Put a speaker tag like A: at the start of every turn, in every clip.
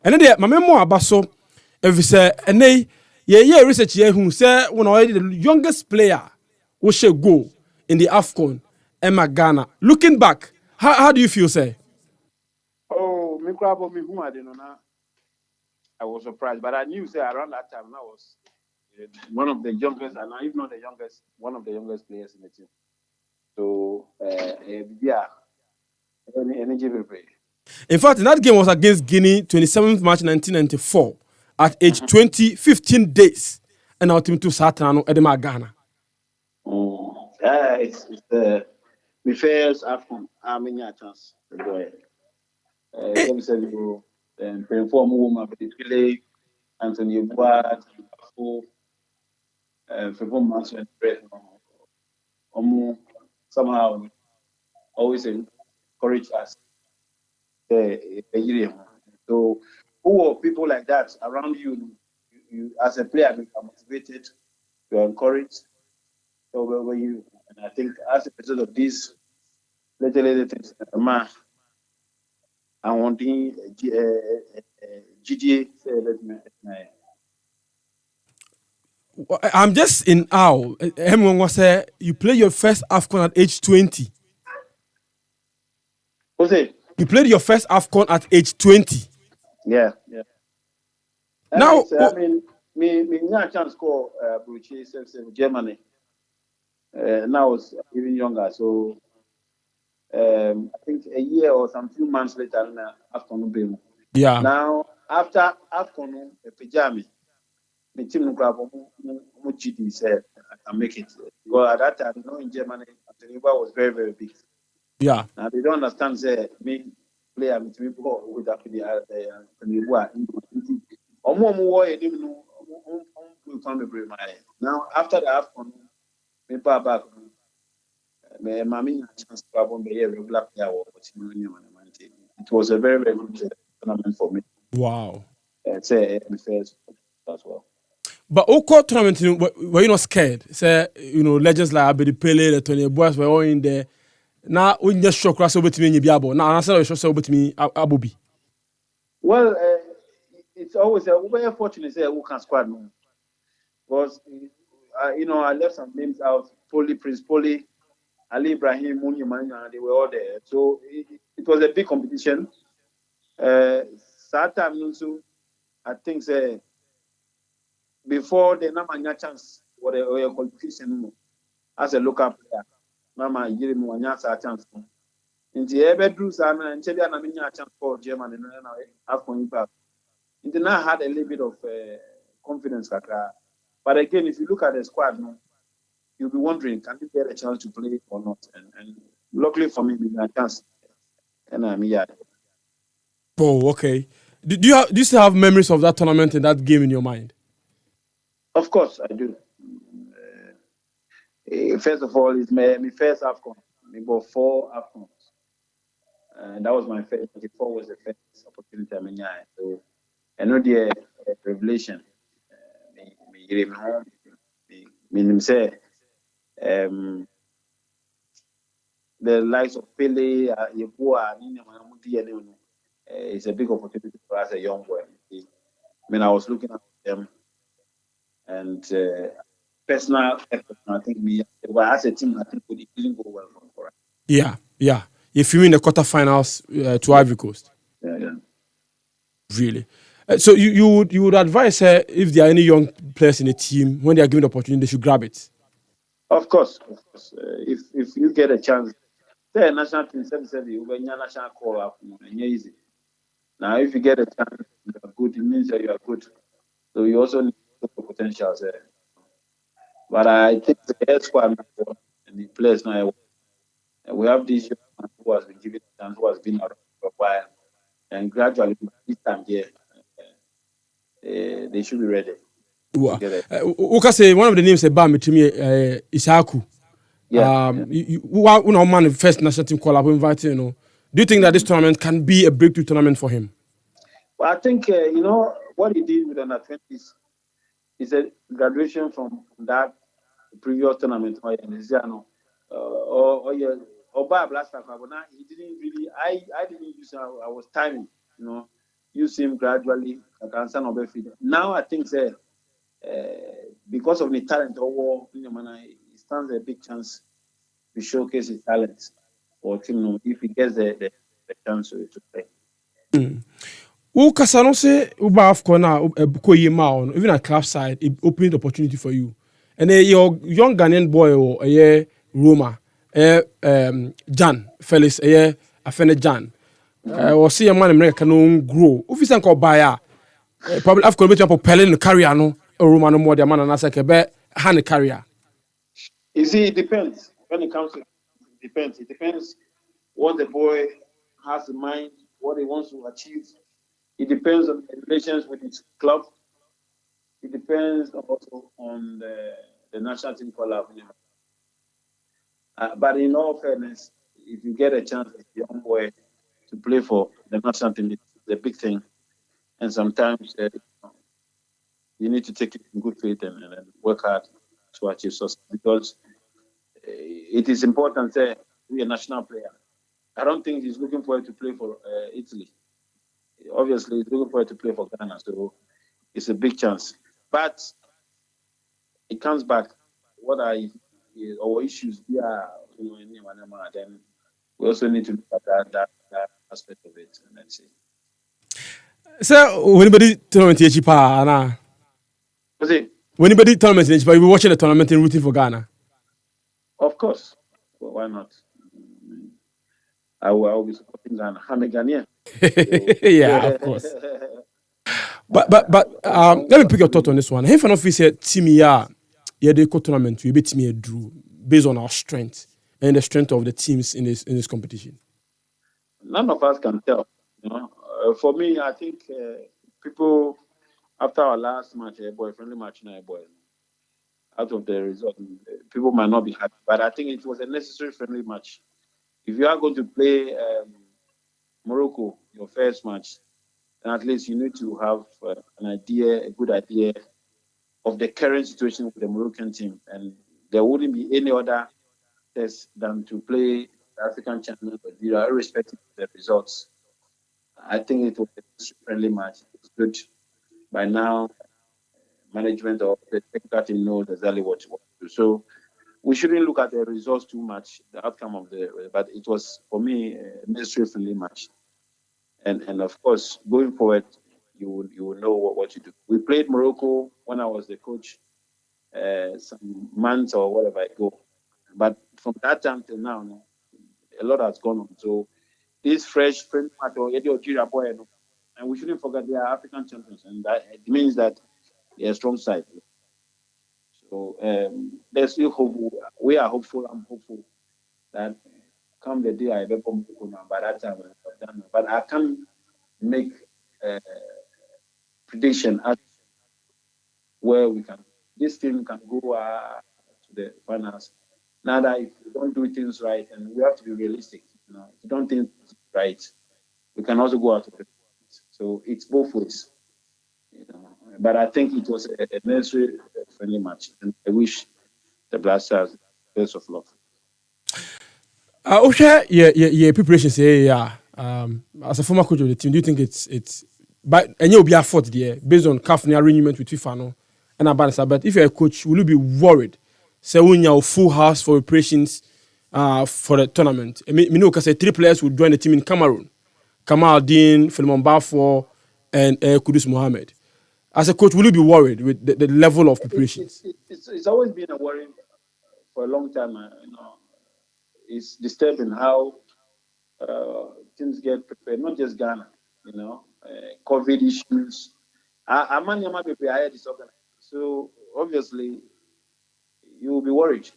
A: And then my memoir abaso if say ene ye research here who say when already the youngest player who should go in the AFCON Emma Ghana. Looking back, how do you feel, say?
B: Oh, me grab me who I didn't know. I was surprised, but I knew say around that time I was one of the youngest, and if not the youngest, one of the youngest players in the team. So yeah, energy will play.
A: In fact, that game was against Guinea, 27th March 1994, at age 20, 15 days, and our team to Saturn Edema Ghana.
B: It's the first AFCON. I mean, a chance to go ahead. Let me say you perform woman, particularly Anthony Boat, performance and somehow always encourage us. So, who are people like that around you? You as a player, you are motivated, you are encouraged. So, when you, and I think as a result of this, little things, man, I want the GDA.
A: I'm just in awe. Everyone was say you play your first AFCON at age 20.
B: What's it?
A: You played your first AFCON at age 20.
B: Yeah.
A: Now,
B: I mean, me a chance call Bruce Germany. Now I was even younger, so I think a year or some few months later, AFCON.
A: yeah.
B: Now after AFCON, Pajami, my team no grab GD said I can make it. Because at that time, in Germany, Anthony was very, very big.
A: Yeah.
B: Now they don't understand say me player with me with that the now after the AFCON, me back me mammy chance to have be a regular player. It was a very, very good tournament for me.
A: Wow.
B: Say the first as well.
A: But Oko tournament, were you not scared? Say, legends like Abedi Pele, the Tony Boys were all in there. Now we just shock us over to me in Biabo. Now I said shock over to me Abubi.
B: Well, it's always very fortunate say who can squad no. Because I left some names out. Prince Poli, Ali Ibrahim, Muni Manya, they were all there. So it was a big competition. That time also, I think say before the Namanya chance or the qualification as a local player, Nama Yiri Mwanya chance. In the Ebedru Sana and Chebia Naminya chance for Germany and AFCON impact. It now had a little bit of confidence. But again, if you look at the squad, you'll be wondering, can you get a chance to play or not? And luckily for me, we got a chance. And I'm here.
A: Oh, okay. Do you still have memories of that tournament and that game in your mind?
B: Of course, I do. First of all, it's my first AFCON. We got 4 AFCONs. And that was my first. 24 was the first opportunity. So, I know the revelation. Me say, the likes of Pele, it's a big opportunity for us, a young boy. I mean, I was looking at them, and personal effort. I think as a team, I think we didn't go well for us.
A: Yeah. If you win the quarterfinals to Ivory Coast.
B: Yeah.
A: Really. So you would advise if there are any young players in the team, when they are given the opportunity, they should grab it.
B: Of course. If you get a chance, say a national team, you when your national call up, easy. Now, if you get a chance, you are good. It means that you are good. So you also need the potential there. But I think the head squad and the players now, we have this young man who has been given a chance, who has been around for a while, and gradually this time here, they should be ready.
A: Okay, say one of the names about me to me, Isaku.
B: Yeah.
A: One man first national team call up inviting. Do you think that this tournament can be a breakthrough tournament for him?
B: Well, I think what he did with under 20s is a graduation from that previous tournament. Or Bob last time, but now he didn't really. I didn't use. I was timing. use him gradually. Now I think that because of the talent over, he stands a big chance to showcase his talent for team if he gets the chance to play.
A: Who Casano say Uba AFCON now even at club side, it opened opportunity for you. And then your young Ghanaian boy or Roma, Jan Felix, Afene Jan. Or see a man in America no grow. If you think buyer, probably AFCON bet you Pelin the carrier no Roma no more the man and I say kebe hand carrier.
B: You see, it depends. When it comes to it depends. It depends what the boy has in mind, what he wants to achieve. It depends on the relations with his club. It depends also on the national team collab. But in all fairness, if you get a chance as a young boy to play for the national team, it's a big thing. And sometimes you need to take it in good faith and work hard to achieve success because it is important to be a national player. I don't think he's looking forward to play for Italy. Obviously, he's looking forward to play for Ghana, so it's a big chance. But it comes back. What are our issues here? Then we also need to look at that aspect of it and then see.
A: So anybody tournament here cheaper na.
B: Was it?
A: When anybody tournament here cheaper, you be watching the tournament and rooting for Ghana.
B: Of course. Well, why not? I will be supporting Ghana. I'm a Ghanaian.
A: Yeah, of course. But let me pick your thought on this one. If an officer team yeah the tournament we beat me drew based on our strength and the strength of the teams in this competition.
B: None of us can tell. For me, I think people after our last match, friendly match, out of the result, people might not be happy. But I think it was a necessary friendly match. If you are going to play Morocco, your first match, then at least you need to have a good idea of the current situation with the Moroccan team. And there wouldn't be any other test than to play the African champions, irrespective of the results. I think it was a friendly match. It's good. By now, management or the technical team knows exactly what to do. So we shouldn't look at the results too much, the outcome of but it was, for me, a necessary friendly match. And of course, going forward, you will know what you do. We played Morocco when I was the coach some months or whatever ago. But from that time till now, a lot has gone on. So this fresh friendly match or Algeria boy, and we shouldn't forget they are African champions, and that it means that they're a strong side. So there's still hope. We are hopeful. I'm hopeful that come the day I ever come by that time I've done. But I can't make a prediction as where we can. This team can go to the finals. Now that if we don't do things right, and we have to be realistic. If you don't think right, we can also go out of it. So it's both ways. But I think it was a necessary friendly match, and I wish the Black Stars best of luck.
A: Okay, yeah, preparation say yeah. As a former coach of the team, do you think it's but and you'll be a fault there based on CAF arrangement with FIFA no and about but if you're a coach, will you be worried? Say when you're full house for preparations for the tournament. I mean, because 3 players will join the team in Cameroon. Kamal Dean, Philemon Bafo, and Kudus Mohammed. As a coach, will you be worried with the level of preparations?
B: It's always been a worry for a long time. It's disturbing how things get prepared, not just Ghana, COVID issues. Amanyama people are disorganized. So obviously, you will be worried.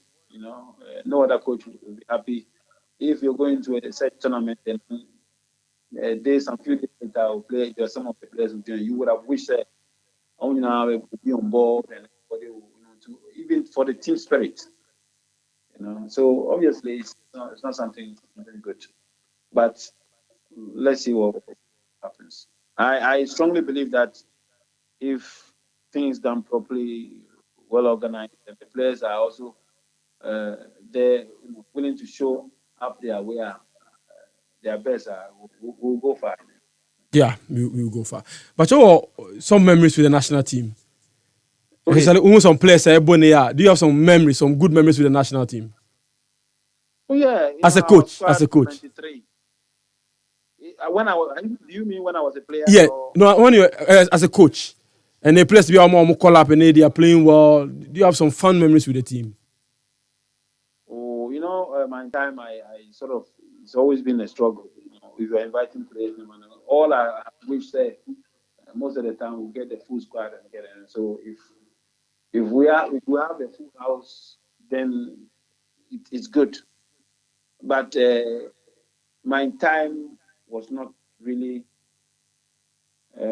B: No other coach will be happy if you're going to a set tournament and days and few days later will play. Some of the players will join. You would have wished that only now will be on board and everybody will, even for the team spirit. So obviously it's not something very good. But let's see what happens. I strongly believe that if things done properly, well organized, and the players are also they're willing to show up their best, we'll go far.
A: Yeah, we will go far. But you some memories with the national team.
B: Okay.
A: Some players do you have some memories, some good memories with the national team?
B: Oh yeah,
A: As a
B: I was
A: coach, as
B: squad
A: a coach.
B: 93. When I was, do you mean when I was a player?
A: Yeah,
B: Or?
A: no, when you as a coach, and they players be more call up and they are playing well. Do you have some fun memories with the team?
B: Oh, my time, I sort of, it's always been a struggle. We were inviting players, all I wish that most of the time we get the full squad and get it. So if we have the full house, then it's good. But my time was not really. I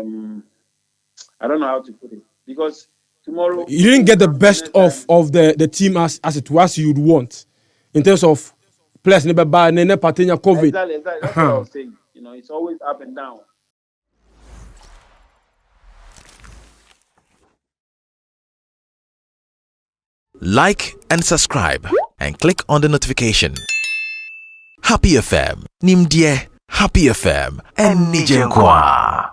B: don't know how to put it because tomorrow
A: You didn't
B: will
A: get the
B: come the
A: best
B: next time.
A: of the team as it was you'd want in terms of players never buy never partner COVID.
B: Exactly. That's what I was saying. It's always up and down.
C: Like and subscribe and click on the notification. Happy FM, Nimdie, Happy FM, and Nijenkwa.